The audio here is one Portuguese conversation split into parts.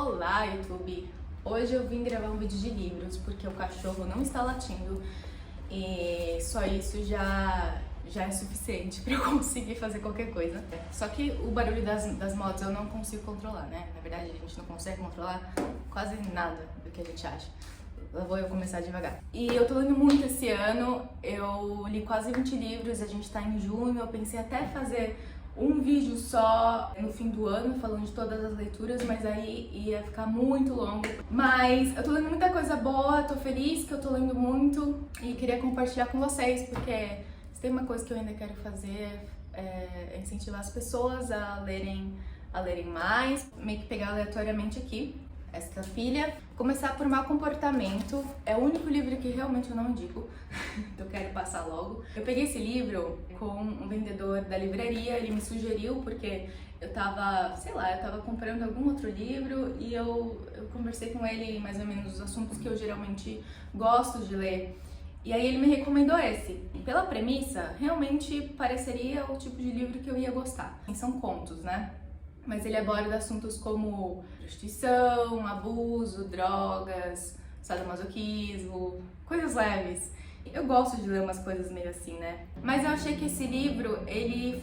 Olá, YouTube! Hoje eu vim gravar um vídeo de livros porque o cachorro não está latindo e só isso já é suficiente para eu conseguir fazer qualquer coisa. Só que o barulho das motos eu não consigo controlar, né? Na verdade, a gente não consegue controlar quase nada do que a gente acha. Lá vou eu começar devagar. E eu tô lendo muito esse ano, eu li quase 20 livros, a gente tá em junho, eu pensei até fazer um vídeo só no fim do ano, falando de todas as leituras, mas aí ia ficar muito longo. Mas eu tô lendo muita coisa boa, tô feliz que eu tô lendo muito e queria compartilhar com vocês, porque se tem uma coisa que eu ainda quero fazer é incentivar as pessoas a lerem mais, meio que pegar aleatoriamente aqui. Esta filha. Começar por Mau Comportamento. É o único livro que realmente eu não indico, eu quero passar logo. Eu peguei esse livro com um vendedor da livraria, ele me sugeriu porque eu tava comprando algum outro livro e eu conversei com ele mais ou menos os assuntos que eu geralmente gosto de ler. E aí ele me recomendou esse. Pela premissa, realmente pareceria o tipo de livro que eu ia gostar. São contos, né? Mas ele aborda assuntos como prostituição, abuso, drogas, sadomasoquismo, coisas leves. Eu gosto de ler umas coisas meio assim, né? Mas eu achei que esse livro, ele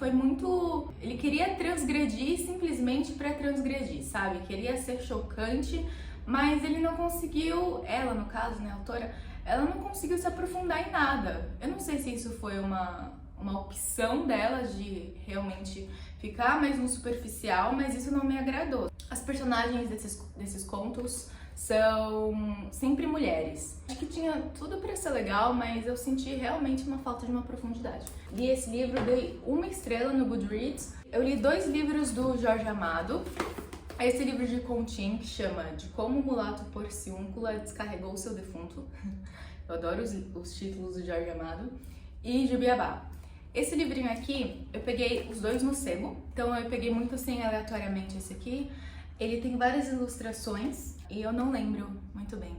queria transgredir simplesmente pra transgredir, sabe? Queria ser chocante, mas ele não conseguiu, ela no caso, né, a autora, ela não conseguiu se aprofundar em nada. Eu não sei se isso foi uma opção dela de realmente ficar mais no superficial, mas isso não me agradou. As personagens desses contos são sempre mulheres. Acho que tinha tudo pra ser legal, mas eu senti realmente uma falta de uma profundidade. Li esse livro, dei 1 estrela no Goodreads. Eu li 2 livros do Jorge Amado. Esse livro de continho que chama De Como o Mulato Porciúncula Descarregou Seu Defunto. Eu adoro os títulos do Jorge Amado. E Jubiabá. Esse livrinho aqui, eu peguei os 2 no sebo, então eu peguei muito assim aleatoriamente esse aqui. Ele tem várias ilustrações e eu não lembro muito bem.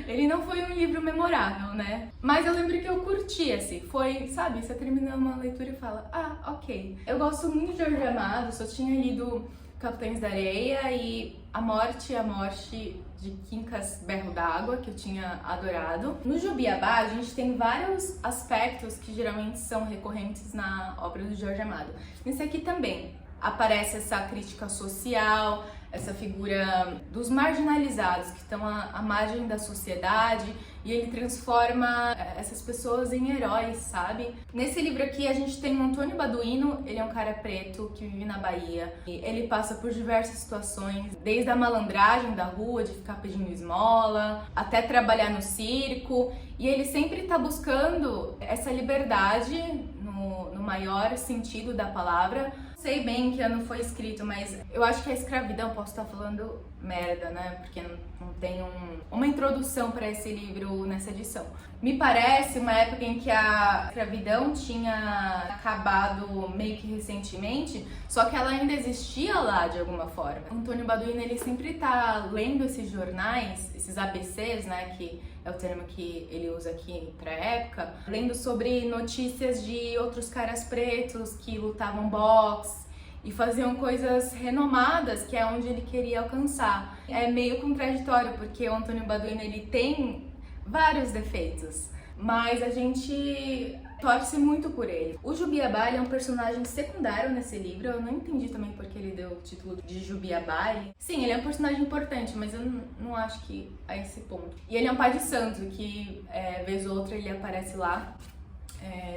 Ele não foi um livro memorável, né? Mas eu lembro que eu curti esse. Foi, sabe, você termina uma leitura e fala, ah, ok. Eu gosto muito de Jorge Amado, só tinha lido Capitães da Areia e A Morte de Quincas Berro d'Água, que eu tinha adorado. No Jubiabá, a gente tem vários aspectos que geralmente são recorrentes na obra do Jorge Amado. Nesse aqui também aparece essa crítica social, essa figura dos marginalizados que estão à margem da sociedade, e ele transforma essas pessoas em heróis, sabe? Nesse livro aqui a gente tem o Antônio Baduino, ele é um cara preto que vive na Bahia. E ele passa por diversas situações, desde a malandragem da rua, de ficar pedindo esmola, até trabalhar no circo. E ele sempre tá buscando essa liberdade no maior sentido da palavra. Sei bem que ano foi escrito, mas eu acho que a escravidão, posso estar falando merda, né? Porque não tem uma introdução para esse livro nessa edição. Me parece uma época em que a escravidão tinha acabado meio que recentemente, só que ela ainda existia lá de alguma forma. O Antônio Baduino, ele sempre tá lendo esses jornais, esses ABCs, né? Que é o termo que ele usa aqui pra época, lendo sobre notícias de outros caras pretos que lutavam boxe e faziam coisas renomadas, que é onde ele queria alcançar. É meio contraditório, porque o Antônio Baduino, ele tem vários defeitos, mas a gente torce muito por ele. O Jubiabá, ele é um personagem secundário nesse livro, eu não entendi também porque ele deu o título de Jubiabá. Sim, ele é um personagem importante, mas eu não acho que a esse ponto. E ele é um pai de santo, que vez ou outra ele aparece lá,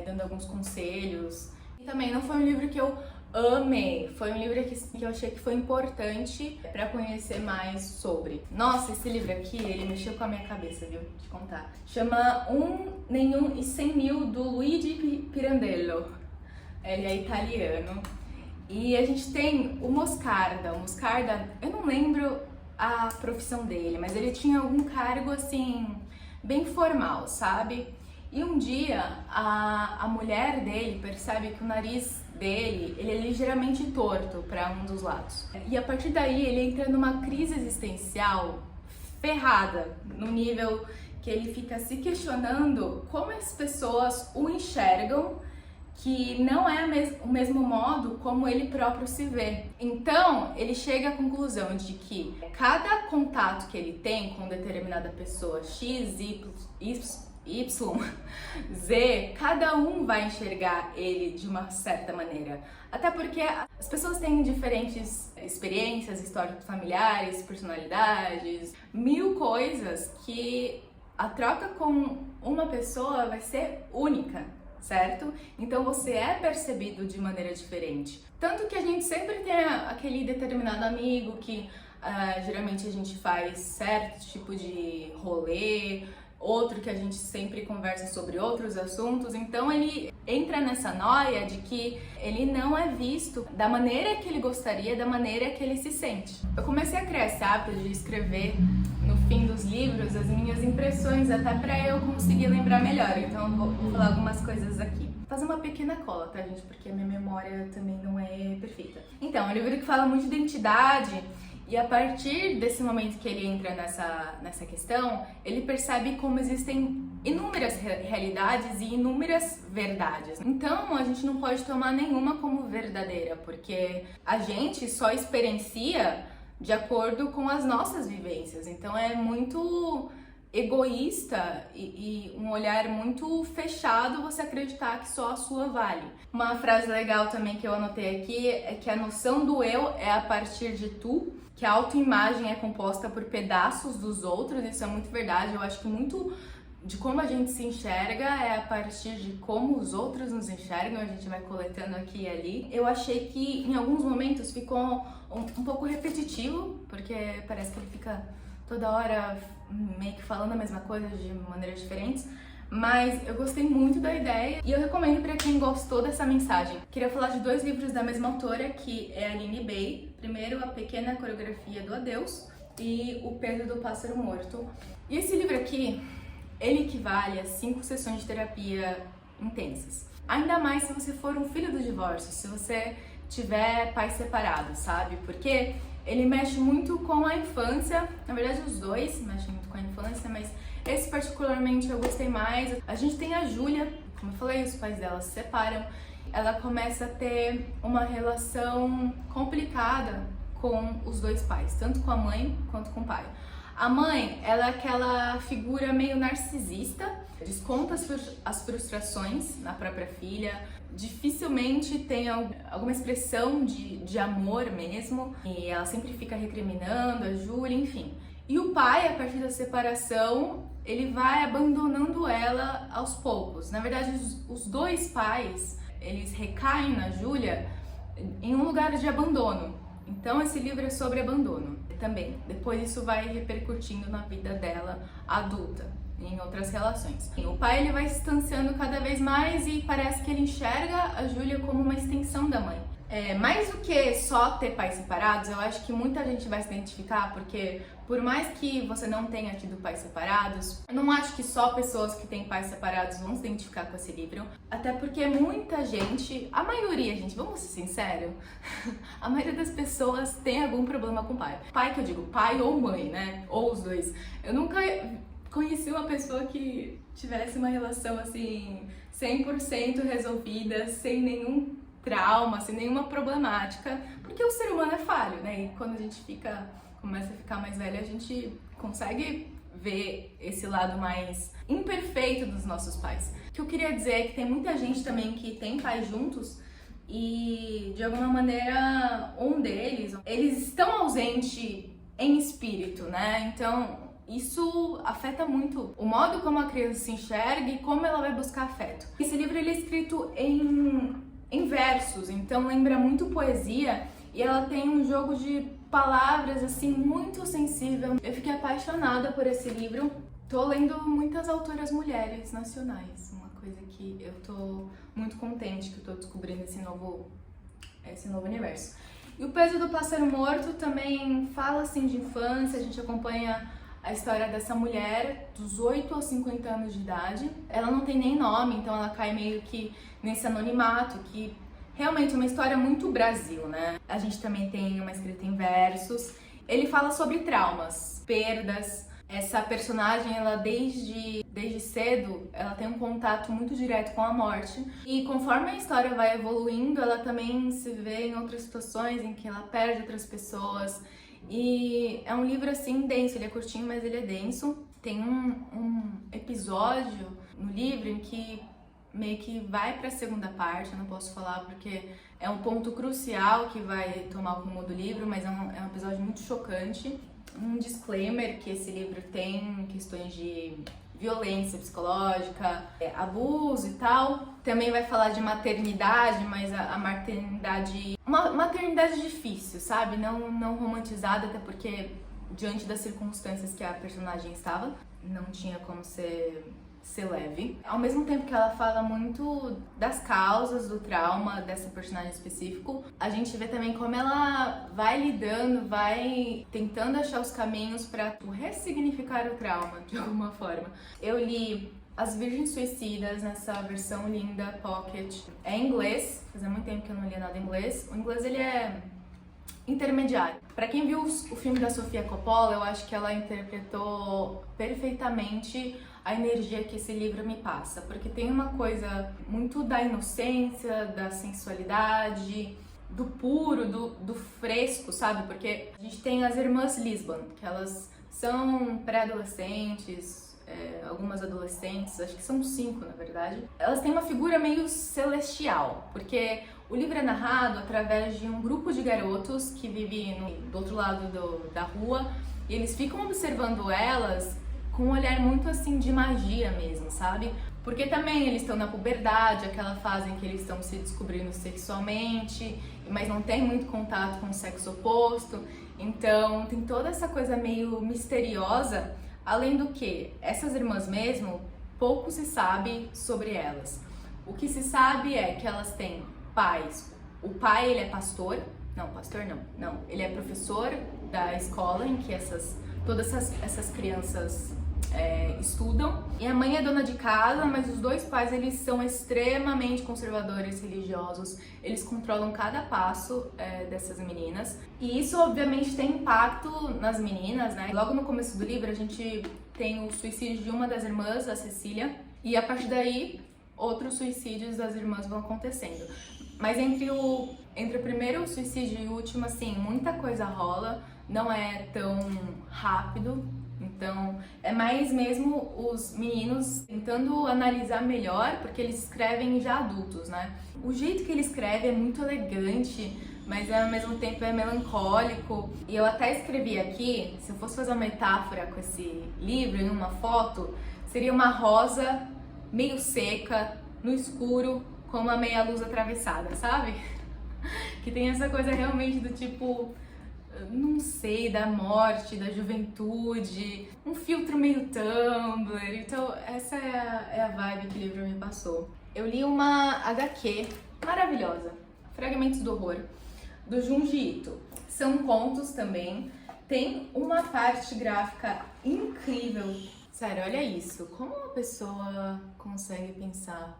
dando alguns conselhos. E também não foi um livro que eu amei, foi um livro que eu achei que foi importante pra conhecer mais sobre. Nossa, esse livro aqui, ele mexeu com a minha cabeça, viu? Te contar. Chama Nenhum e 100 Mil, do Luigi Pirandello. Ele é italiano. E a gente tem o Moscarda. O Moscarda, eu não lembro a profissão dele, mas ele tinha algum cargo, assim, bem formal, sabe? E um dia, a mulher dele percebe que o nariz dele, ele é ligeiramente torto para um dos lados. E a partir daí, ele entra numa crise existencial ferrada, no nível que ele fica se questionando como as pessoas o enxergam, que não é o mesmo modo como ele próprio se vê. Então, ele chega à conclusão de que cada contato que ele tem com determinada pessoa, X, Y, Z, cada um vai enxergar ele de uma certa maneira. Até porque as pessoas têm diferentes experiências, histórias familiares, personalidades, mil coisas que a troca com uma pessoa vai ser única, certo? Então você é percebido de maneira diferente. Tanto que a gente sempre tem aquele determinado amigo que geralmente a gente faz certo tipo de rolê, outro que a gente sempre conversa sobre outros assuntos, então ele entra nessa noia de que ele não é visto da maneira que ele gostaria, da maneira que ele se sente. Eu comecei a criar esse hábito de escrever no fim dos livros as minhas impressões, até pra eu conseguir lembrar melhor, então eu vou falar algumas coisas aqui. Vou fazer uma pequena cola, tá, gente? Porque a minha memória também não é perfeita. Então, é um livro que fala muito de identidade. E a partir desse momento que ele entra nessa questão, ele percebe como existem inúmeras realidades e inúmeras verdades. Então, a gente não pode tomar nenhuma como verdadeira, porque a gente só experiencia de acordo com as nossas vivências. Então, é muito egoísta e um olhar muito fechado você acreditar que só a sua vale. Uma frase legal também que eu anotei aqui é que a noção do eu é a partir de tu, que a autoimagem é composta por pedaços dos outros. Isso é muito verdade. Eu acho que muito de como a gente se enxerga é a partir de como os outros nos enxergam, a gente vai coletando aqui e ali. Eu achei que em alguns momentos ficou um pouco repetitivo, porque parece que ele fica toda hora meio que falando a mesma coisa de maneiras diferentes, mas eu gostei muito da ideia e eu recomendo para quem gostou dessa mensagem. Queria falar de 2 livros da mesma autora, que é a Aline Bay. Primeiro, A Pequena Coreografia do Adeus e O Peso do Pássaro Morto. E esse livro aqui, ele equivale a 5 sessões de terapia intensas. Ainda mais se você for um filho do divórcio, se você tiver pais separados, sabe? Porque ele mexe muito com a infância, na verdade os dois mexem muito com a infância, mas esse particularmente eu gostei mais. A gente tem a Júlia, como eu falei, os pais dela se separam, ela começa a ter uma relação complicada com os dois pais, tanto com a mãe quanto com o pai. A mãe, ela é aquela figura meio narcisista, desconta as frustrações na própria filha, dificilmente tem alguma expressão de amor mesmo, e ela sempre fica recriminando a Júlia, enfim. E o pai, a partir da separação, ele vai abandonando ela aos poucos. Na verdade, os dois pais, eles recaem na Júlia em um lugar de abandono. Então esse livro é sobre abandono também. Depois isso vai repercutindo na vida dela adulta, em outras relações. O pai, ele vai se distanciando cada vez mais e parece que ele enxerga a Júlia como uma extensão da mãe. Mais do que só ter pais separados, eu acho que muita gente vai se identificar, porque por mais que você não tenha tido pais separados, eu não acho que só pessoas que têm pais separados vão se identificar com esse livro, até porque muita gente, a maioria, gente, vamos ser sinceros, a maioria das pessoas tem algum problema com o pai. Pai que eu digo, pai ou mãe, né? Ou os dois. Eu nunca conheci uma pessoa que tivesse uma relação assim 100% resolvida, sem nenhum trauma, sem nenhuma problemática, porque o ser humano é falho, né? E quando a gente começa a ficar mais velho, a gente consegue ver esse lado mais imperfeito dos nossos pais. O que eu queria dizer é que tem muita gente também que tem pais juntos e, de alguma maneira, eles estão ausentes em espírito, né? Então, isso afeta muito o modo como a criança se enxerga e como ela vai buscar afeto. Esse livro, ele é escrito em versos, então lembra muito poesia e ela tem um jogo de palavras assim muito sensível. Eu fiquei apaixonada por esse livro. Tô lendo muitas autoras mulheres nacionais, uma coisa que eu tô muito contente que eu tô descobrindo esse novo universo. E O Peso do Pássaro Morto também fala assim de infância, a gente acompanha a história dessa mulher dos 8 aos 50 anos de idade. Ela não tem nem nome, então ela cai meio que nesse anonimato, que realmente é uma história muito Brasil, né? A gente também tem uma escrita em versos. Ele fala sobre traumas, perdas, Essa personagem, ela desde cedo, ela tem um contato muito direto com a morte. E conforme a história vai evoluindo, ela também se vê em outras situações em que ela perde outras pessoas. E é um livro assim denso, ele é curtinho, mas ele é denso. Tem um episódio no livro em que meio que vai para a segunda parte, eu não posso falar porque é um ponto crucial que vai tomar o rumo do livro, mas é um episódio muito chocante. Um disclaimer que esse livro tem questões de violência psicológica, abuso e tal. Também vai falar de maternidade, mas a maternidade... Uma maternidade difícil, sabe? Não romantizada, até porque diante das circunstâncias que a personagem estava, não tinha como ser leve. Ao mesmo tempo que ela fala muito das causas do trauma dessa personagem específico, a gente vê também como ela vai lidando, vai tentando achar os caminhos para ressignificar o trauma de alguma forma. Eu li As Virgens Suicidas nessa versão linda Pocket. É em inglês, fazia muito tempo que eu não lia nada em inglês. O inglês ele é intermediário. Para quem viu o filme da Sofia Coppola, eu acho que ela interpretou perfeitamente a energia que esse livro me passa, porque tem uma coisa muito da inocência, da sensualidade, do puro, do fresco, sabe? Porque a gente tem as irmãs Lisbon, que elas são pré-adolescentes, algumas adolescentes, acho que são 5 na verdade. Elas têm uma figura meio celestial, porque o livro é narrado através de um grupo de garotos que vive do outro lado da rua, e eles ficam observando elas com um olhar muito assim de magia mesmo, sabe? Porque também eles estão na puberdade, aquela fase em que eles estão se descobrindo sexualmente, mas não tem muito contato com o sexo oposto. Então tem toda essa coisa meio misteriosa, além do que essas irmãs mesmo, pouco se sabe sobre elas. O que se sabe é que elas têm pais. O pai, ele é pastor, não, ele é professor da escola em que todas essas crianças estudam. E a mãe é dona de casa, mas os dois pais, eles são extremamente conservadores religiosos. Eles controlam cada passo dessas meninas. E isso, obviamente, tem impacto nas meninas, né? Logo no começo do livro, a gente tem o suicídio de uma das irmãs, a Cecília. E a partir daí, outros suicídios das irmãs vão acontecendo. Mas entre o primeiro suicídio e o último, assim, muita coisa rola. Não é tão rápido. Então, é mais mesmo os meninos tentando analisar melhor, porque eles escrevem já adultos, né? O jeito que ele escreve é muito elegante, mas ao mesmo tempo é melancólico. E eu até escrevi aqui, se eu fosse fazer uma metáfora com esse livro em uma foto, seria uma rosa meio seca, no escuro, com uma meia luz atravessada, sabe? Que tem essa coisa realmente do tipo... não sei, da morte, da juventude, um filtro meio Tumblr. Então essa é a vibe que o livro me passou. Eu li uma HQ maravilhosa, Fragmentos do Horror, do Junji Ito. São contos também, tem uma parte gráfica incrível. Sério, olha isso, como uma pessoa consegue pensar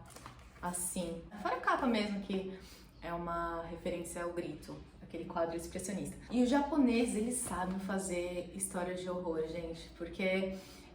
assim? Fora a capa mesmo, que é uma referência ao Grito, aquele quadro expressionista. E os japoneses, eles sabem fazer histórias de horror, gente, porque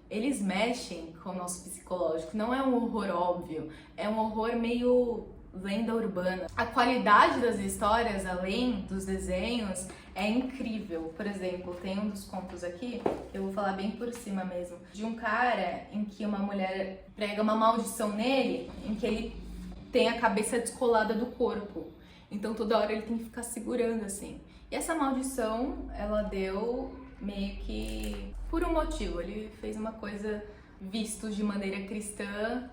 eles mexem com o nosso psicológico. Não é um horror óbvio, é um horror meio lenda urbana. A qualidade das histórias, além dos desenhos, é incrível. Por exemplo, tem um dos contos aqui, eu vou falar bem por cima mesmo, de um cara em que uma mulher prega uma maldição nele, em que ele tem a cabeça descolada do corpo. Então toda hora ele tem que ficar segurando assim. E essa maldição, ela deu meio que por um motivo. Ele fez uma coisa visto de maneira cristã,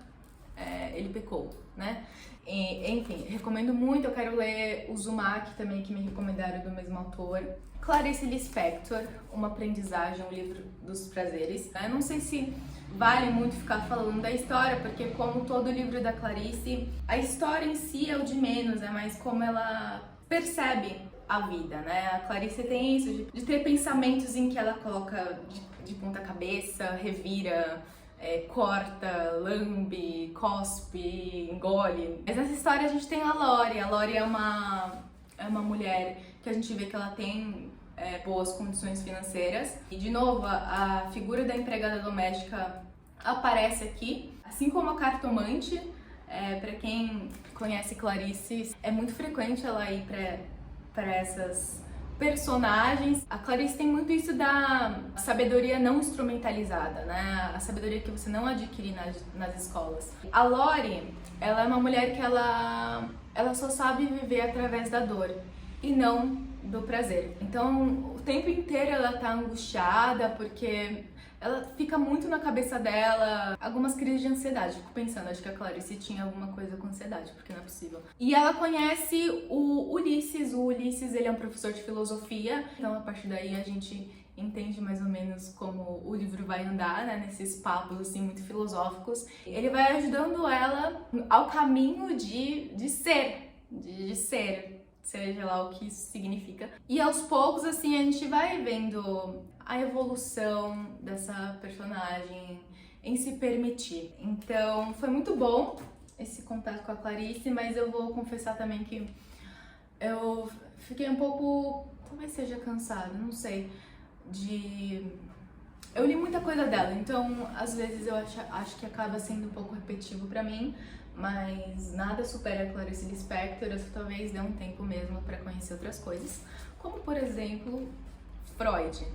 ele pecou, né? E, enfim, recomendo muito. Eu quero ler Uzumaki também, que me recomendaram do mesmo autor. Clarice Lispector, Uma Aprendizagem, um livro dos prazeres. Eu não sei se vale muito ficar falando da história, porque como todo livro da Clarice, a história em si é o de menos, é mais como ela percebe a vida, né? A Clarice tem isso, de ter pensamentos em que ela coloca de ponta cabeça, revira, corta, lambe, cospe, engole. Mas nessa história a gente tem a Lori é uma mulher que a gente vê que ela tem boas condições financeiras. E de novo, a figura da empregada doméstica aparece aqui, assim como a cartomante. Para quem conhece Clarice, é muito frequente ela ir para essas personagens. A Clarice tem muito isso da sabedoria não instrumentalizada, né? A sabedoria que você não adquire nas escolas. A Lori, ela é uma mulher que ela só sabe viver através da dor e não do prazer. Então, o tempo inteiro ela tá angustiada porque ela fica muito na cabeça dela, algumas crises de ansiedade. Fico pensando, acho que a Clarice tinha alguma coisa com ansiedade, porque não é possível. E ela conhece o Ulisses. O Ulisses, ele é um professor de filosofia, então a partir daí a gente entende mais ou menos como o livro vai andar, né, nesses papos assim muito filosóficos. Ele vai ajudando ela ao caminho de ser, seja lá o que isso significa. E aos poucos, assim, a gente vai vendo a evolução dessa personagem em se permitir. Então, foi muito bom esse contato com a Clarice, mas eu vou confessar também que eu fiquei um pouco, talvez seja cansada, não sei, eu li muita coisa dela, então às vezes eu acho que acaba sendo um pouco repetitivo pra mim, mas nada supera a Clarice Lispector. Eu talvez dê um tempo mesmo pra conhecer outras coisas, como por exemplo, Freud.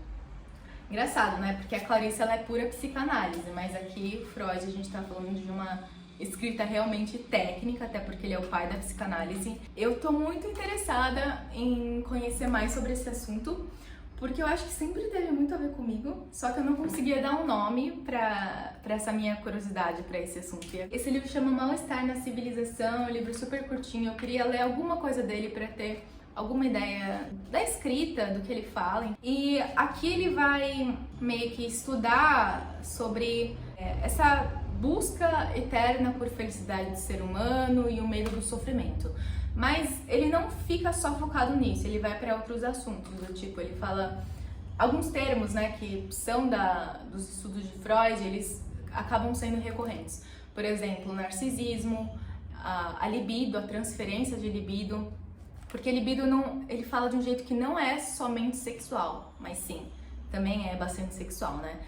Engraçado, né? Porque a Clarice ela é pura psicanálise, mas aqui Freud a gente tá falando de uma escrita realmente técnica, até porque ele é o pai da psicanálise. Eu tô muito interessada em conhecer mais sobre esse assunto, porque eu acho que sempre teve muito a ver comigo, só que eu não conseguia dar um nome pra essa minha curiosidade pra esse assunto. Esse livro chama Mal-Estar na Civilização, é um livro super curtinho, eu queria ler alguma coisa dele pra ter alguma ideia da escrita, do que ele fala. E aqui ele vai meio que estudar sobre essa busca eterna por felicidade do ser humano e o medo do sofrimento. Mas ele não fica só focado nisso, ele vai para outros assuntos, do tipo, ele fala alguns termos, né, que são dos estudos de Freud, eles acabam sendo recorrentes. Por exemplo, o narcisismo, a libido, a transferência de libido, porque libido ele fala de um jeito que não é somente sexual, mas sim, também é bastante sexual, né?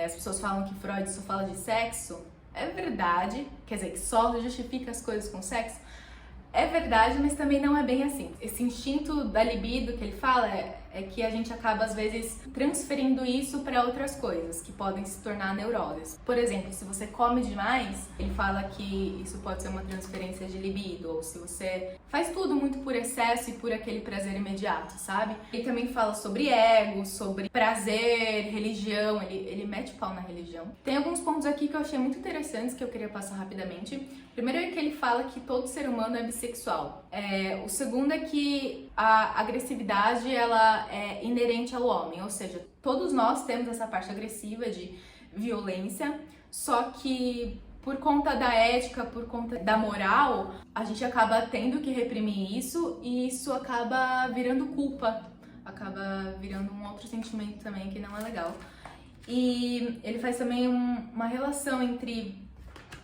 As pessoas falam que Freud só fala de sexo, é verdade, quer dizer, que só justifica as coisas com sexo, é verdade, mas também não é bem assim. Esse instinto da libido que ele fala é que a gente acaba, às vezes, transferindo isso para outras coisas, que podem se tornar neuroses. Por exemplo, se você come demais, ele fala que isso pode ser uma transferência de libido, ou se você faz tudo muito por excesso e por aquele prazer imediato, sabe? Ele também fala sobre ego, sobre prazer, religião, ele mete pau na religião. Tem alguns pontos aqui que eu achei muito interessantes que eu queria passar rapidamente. Primeiro é que ele fala que todo ser humano é bissexual. O segundo é que a agressividade ela é inerente ao homem, ou seja, todos nós temos essa parte agressiva de violência, só que por conta da ética, por conta da moral, a gente acaba tendo que reprimir isso e isso acaba virando culpa, acaba virando um outro sentimento também que não é legal. E ele faz também uma relação entre,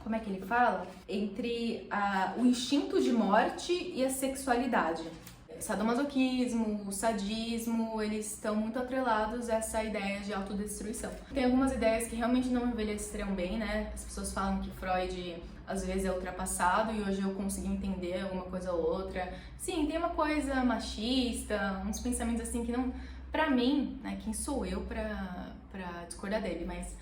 como é que ele fala? Entre o instinto de morte e a sexualidade. Sadomasoquismo, o sadismo, eles estão muito atrelados a essa ideia de autodestruição. Tem algumas ideias que realmente não envelheceram bem, né? As pessoas falam que Freud às vezes é ultrapassado e hoje eu consegui entender alguma coisa ou outra. Sim, tem uma coisa machista, uns pensamentos assim que não... Pra mim, né, quem sou eu pra discordar dele, mas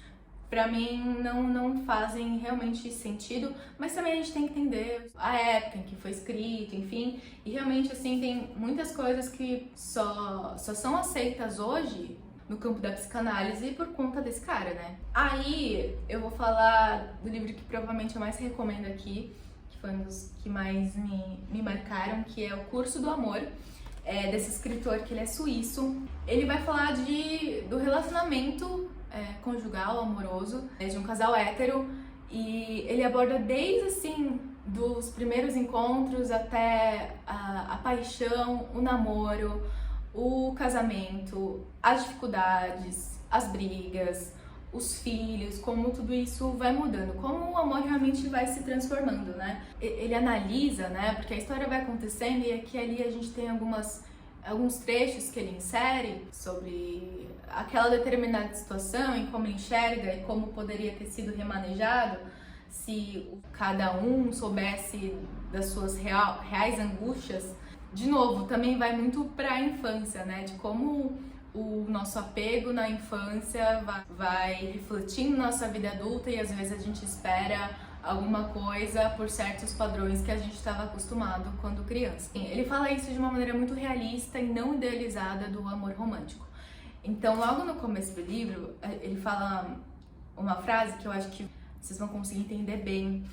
pra mim não fazem realmente sentido, mas também a gente tem que entender a época em que foi escrito, enfim, e realmente assim tem muitas coisas que só são aceitas hoje no campo da psicanálise por conta desse cara, né? Aí eu vou falar do livro que provavelmente eu mais recomendo aqui, que foi um dos que mais me marcaram, que é O Curso do Amor, desse escritor que ele é suíço. Ele vai falar do relacionamento conjugal, amoroso, de um casal hétero, e ele aborda desde assim dos primeiros encontros até a paixão, o namoro, o casamento, as dificuldades, as brigas, os filhos, como tudo isso vai mudando, como o amor realmente vai se transformando, né? Ele analisa, né? Porque a história vai acontecendo e aqui e ali a gente tem algumas alguns trechos que ele insere sobre aquela determinada situação e como ele enxerga e como poderia ter sido remanejado se cada um soubesse das suas reais angústias. De novo, também vai muito para a infância, né? De como o nosso apego na infância vai refletindo na nossa vida adulta e às vezes a gente espera alguma coisa por certos padrões que a gente estava acostumado quando criança. Ele fala isso de uma maneira muito realista e não idealizada do amor romântico. Então, logo no começo do livro, ele fala uma frase que eu acho que vocês vão conseguir entender bem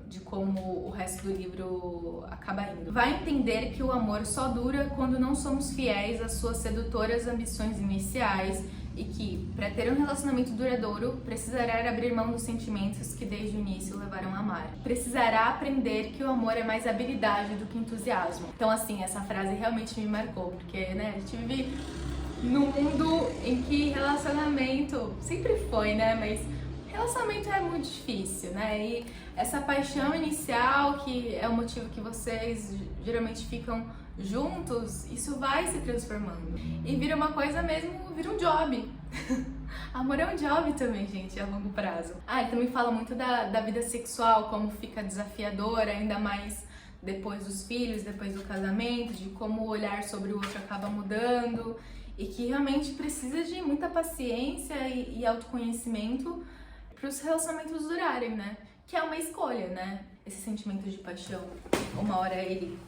de como o resto do livro acaba indo. Vai entender que o amor só dura quando não somos fiéis às suas sedutoras ambições iniciais e que, para ter um relacionamento duradouro, precisará abrir mão dos sentimentos que desde o início levaram a amar. Precisará aprender que o amor é mais habilidade do que entusiasmo. Então, assim, essa frase realmente me marcou, porque, né, a gente vive num mundo em que relacionamento sempre foi, né, mas relacionamento é muito difícil, né? E essa paixão inicial, que é o motivo que vocês geralmente ficam juntos, isso vai se transformando. E vira uma coisa mesmo, vira um job. Amor é um job também, gente, a longo prazo. Ele também fala muito da vida sexual, como fica desafiadora, ainda mais depois dos filhos, depois do casamento, de como o olhar sobre o outro acaba mudando e que realmente precisa de muita paciência e autoconhecimento para os relacionamentos durarem, né? Que é uma escolha, né? Esse sentimento de paixão. Uma hora ele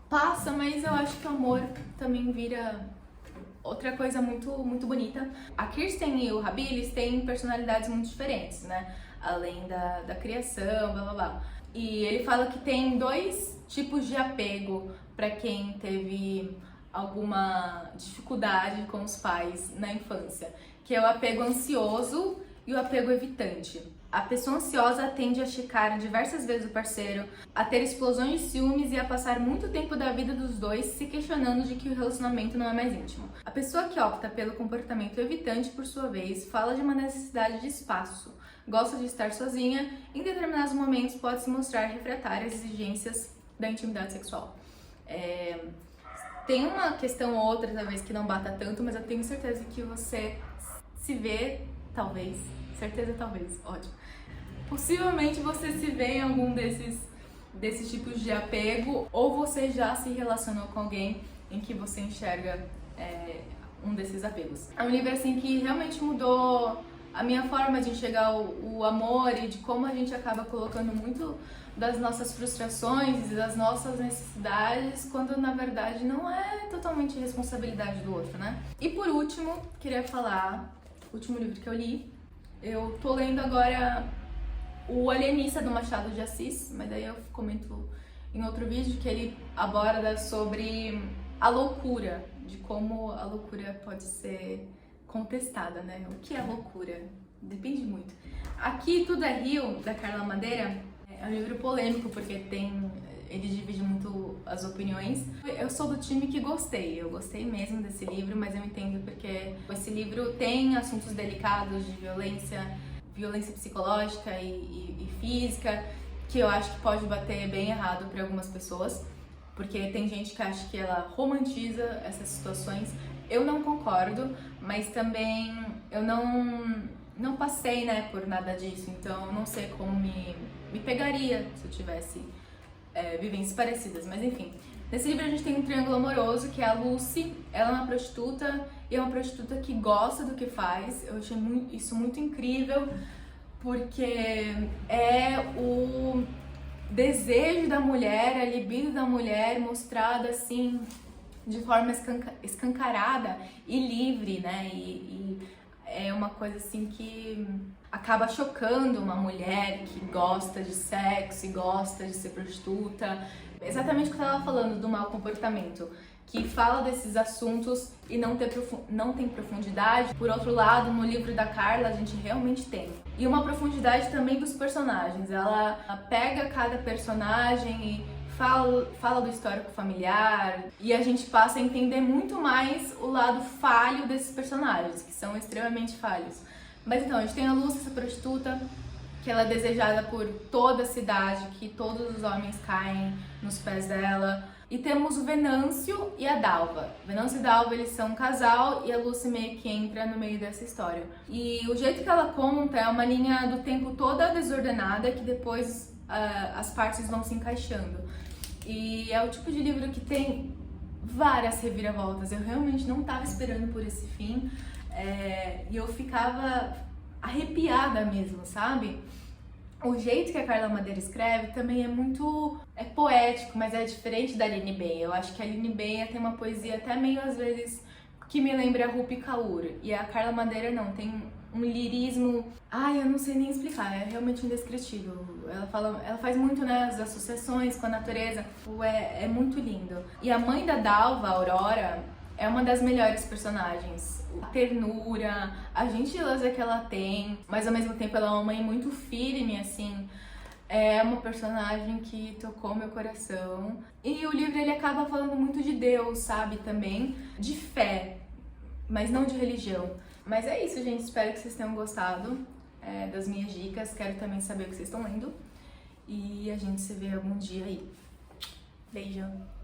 passa, mas eu acho que o amor também vira outra coisa muito, muito bonita. A Kirsten e o Rabi, eles têm personalidades muito diferentes, né? Além da criação, blá blá blá. E ele fala que tem 2 tipos de apego para quem teve alguma dificuldade com os pais na infância, que é o apego ansioso e o apego evitante. A pessoa ansiosa tende a checar diversas vezes o parceiro, a ter explosões de ciúmes e a passar muito tempo da vida dos dois se questionando de que o relacionamento não é mais íntimo. A pessoa que opta pelo comportamento evitante, por sua vez, fala de uma necessidade de espaço, gosta de estar sozinha e em determinados momentos pode se mostrar refratária às exigências da intimidade sexual. Tem uma questão ou outra, talvez, que não bata tanto, mas eu tenho certeza que você se vê, talvez, certeza talvez, ótimo. Possivelmente você se vê em algum desses tipos de apego, ou você já se relacionou com alguém em que você enxerga um desses apegos. É um livro, assim, que realmente mudou a minha forma de enxergar o amor e de como a gente acaba colocando muito das nossas frustrações e das nossas necessidades, quando na verdade não é totalmente responsabilidade do outro, né? E por último, queria falar, o último livro que eu li, eu tô lendo agora O Alienista, do Machado de Assis, mas daí eu comento em outro vídeo, que ele aborda sobre a loucura, de como a loucura pode ser contestada, né? O que é loucura? Depende muito. Aqui Tudo é Rio, da Carla Madeira, é um livro polêmico, porque ele divide muito as opiniões. Eu sou do time que eu gostei mesmo desse livro, mas eu entendo porque esse livro tem assuntos delicados de violência psicológica e física, que eu acho que pode bater bem errado para algumas pessoas, porque tem gente que acha que ela romantiza essas situações. Eu não concordo, mas também eu não passei, né, por nada disso, então eu não sei como me pegaria se eu tivesse vivências parecidas, mas enfim. Nesse livro a gente tem um triângulo amoroso, que é a Lucy, ela é uma prostituta, e é uma prostituta que gosta do que faz. Eu achei isso muito incrível, porque é o desejo da mulher, a libido da mulher mostrada assim, de forma escancarada e livre, né? E é uma coisa assim que acaba chocando uma mulher que gosta de sexo e gosta de ser prostituta. Exatamente o que eu estava falando do mau comportamento, que fala desses assuntos e não tem profundidade. Por outro lado, no livro da Carla a gente realmente tem. E uma profundidade também dos personagens. Ela pega cada personagem e fala do histórico familiar, e a gente passa a entender muito mais o lado falho desses personagens, que são extremamente falhos. Mas então, a gente tem a Lúcia, essa prostituta, que ela é desejada por toda a cidade, que todos os homens caem nos pés dela. E temos o Venâncio e a Dalva. O Venâncio e a Dalva, eles são um casal e a Lucy meio que entra no meio dessa história. E o jeito que ela conta é uma linha do tempo toda desordenada que depois as partes vão se encaixando. E é o tipo de livro que tem várias reviravoltas. Eu realmente não estava esperando por esse fim e eu ficava arrepiada mesmo, sabe? O jeito que a Carla Madeira escreve também é muito poético, mas é diferente da Aline Beia. Eu acho que a Aline Beia tem uma poesia até meio, às vezes, que me lembra a Rupi Kaur. E a Carla Madeira não, tem um lirismo... Ai, eu não sei nem explicar, é realmente indescritível. Ela faz muito, né, as associações com a natureza. É muito lindo. E a mãe da Dalva, a Aurora, é uma das melhores personagens. A ternura, a gentileza que ela tem, mas ao mesmo tempo ela é uma mãe muito firme, assim. É uma personagem que tocou meu coração. E o livro, ele acaba falando muito de Deus, sabe, também. De fé, mas não de religião. Mas é isso, gente. Espero que vocês tenham gostado das minhas dicas. Quero também saber o que vocês estão lendo. E a gente se vê algum dia aí. Beijão!